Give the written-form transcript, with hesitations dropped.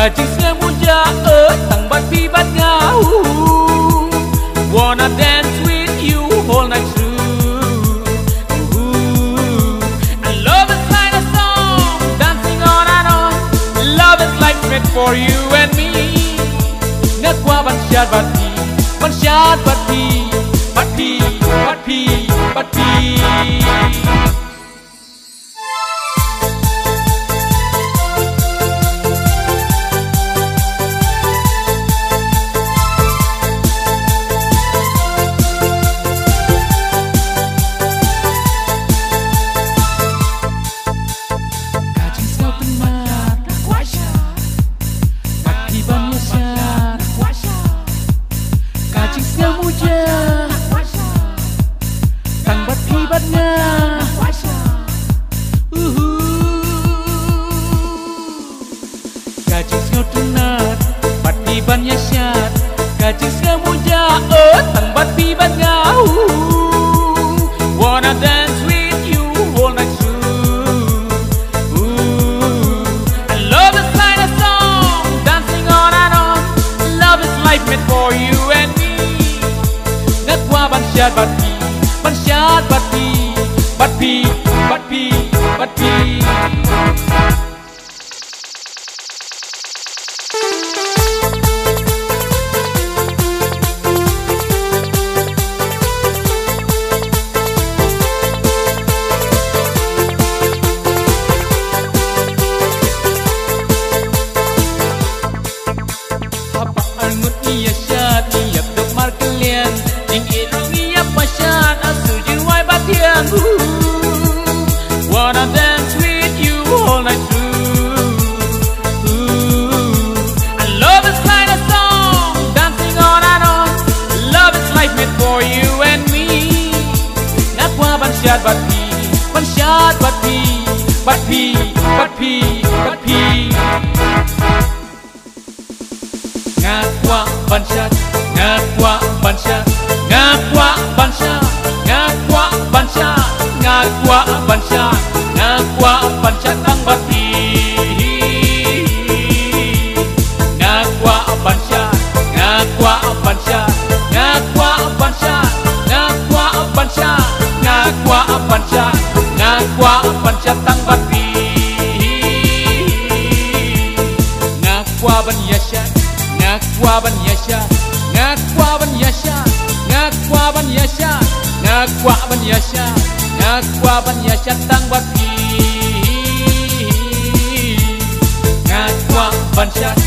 Kajing semuja tang bat pi bat ngau. Wanna dance with you all night through. And love is like a song, dancing on and on. Love is like made for you and me. Ngất qua ban shad bat pi, ban shad bat pi, bat pi, bat pi, bat pi. Kajing semuja tang bat pi bat ngau. Wanna dance with you all night through. And love is like a song, dancing on and on. Love is like made for you and me. Ngất qua ban shad bat pi, ban shad bat pi, bat pi, bat pi, bat pi. Wanna dance with you all night through. And love is like a song, dancing on and on. Love is like made for you and me. Ngất qua ban shad bat pi, ban shad bat pi, bat pi, bat pi, bat pi. Ngất qua ban shad, ngất qua ban shad, ngất qua ban shad, ngất qua ban shad, ngất qua ban shad, ngất qua ban shad tang bat pi. Ngất qua ban shad, ngất qua ban shad, ngất qua ban shad, ngất qua ban shad, ngất qua ban shad, ngất qua ban shad tang bat pi. Ngất qua ban yashad, ngất qua ban yashad, ngất qua ban yashad, ngất qua ban yashad, ngất qua ban yashad, ngất qua ban yashad tang bat pi. Ngất qua ban shad,